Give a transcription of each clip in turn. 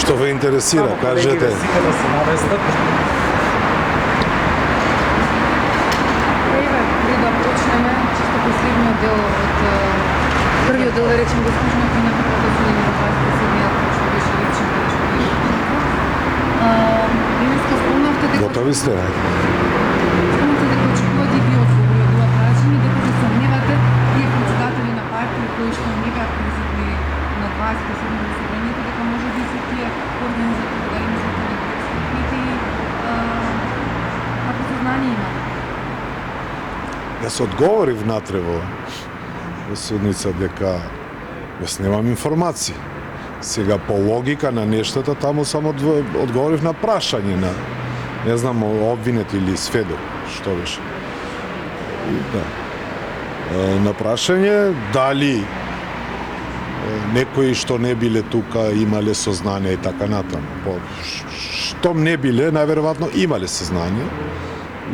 Што ве интересира, кажете. Сите да се навестат. Пред да почнеме, чисто последниот дел од првиот дел, да речем, го слушнавме на првото судење на 27-иот, што беше личен, каде што беше денеска спомнавте дека... Готови сте, Спомнавте дека очекувате и ви одговори од ова прашање, дека се сомневате тие председатели на партии кои што не беа присутни на 27-иот собранието, дека може би се тие организатори, да им се експертите и како сознание имат. Јас одговорив внатре во судница дека јас немам информации. Сега по логика на нештата таму само одговорив на прашање на не знам обвинет или сведок, што беше. И да. На прашање дали некои што не биле тука имале сознание и така натаму. Штом не биле, најверојатно имале сознание.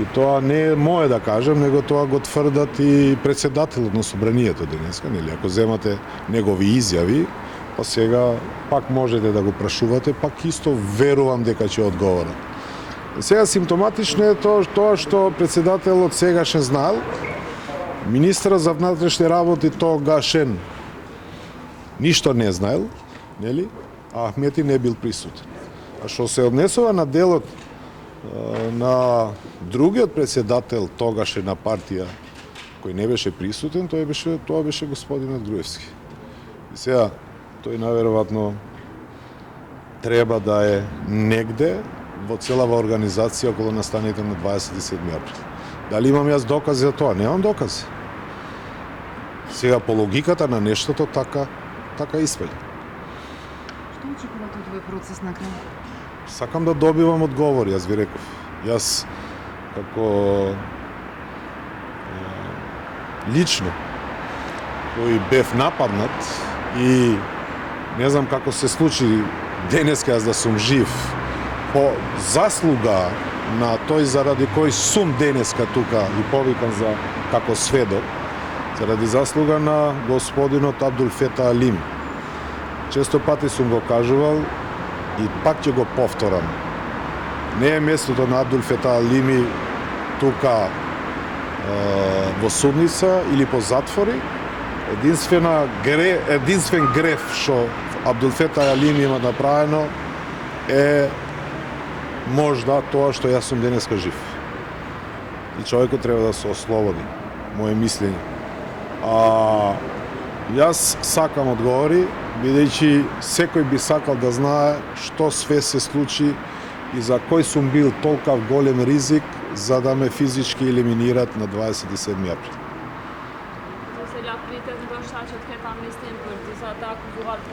И тоа не е мое да кажем, него тоа го тврдат и председателот на собранието денеска, нели? Ако земате негови изјави, па сега пак можете да го прашувате, пак исто верувам дека ќе одговора. Сега симптоматично е тоа што председателот сегашен знаел, министерот за внатрешни работи тогашен ништо не знаел, нели? А Ахмети не бил присутен. А што се однесува на делот на другиот председател тогаше на партија кој не беше присутен, тоа беше господинот Груевски. И сега тој најверојатно треба да е негде во целава организација околу настаните на 27 април. Дали имам јас докази за тоа? Немам докази. Сега по логиката на нештото така испаѓа. Што очекувате од овој процес на крај? Сакам да добивам одговор, јас ви реков. Јас како лично кој бев нападнат и не знам како се случи денеска јас да сум жив по заслуга на тој заради кој сум денеска тука и повикан за како сведок, заради заслуга на господинот Абдулфета Алими. Често пати сум го кажувал и пак ќе го повторам. Не е местото на Абдулфета Алими тука во судница или по затвори. Единствен греф што Абдулфета Алими има направено е можда тоа што јас сум денеска жив. И човекот треба да се ослободи. Моje мислење. Јас сакам одговори, бидејќи секој би сакал да знае што све се случи и за кој сум бил толкав голем ризик за да ме физички елиминират на 27 април. Så seljaktiviteten bör särskilt heta amnestin för att det är så att det är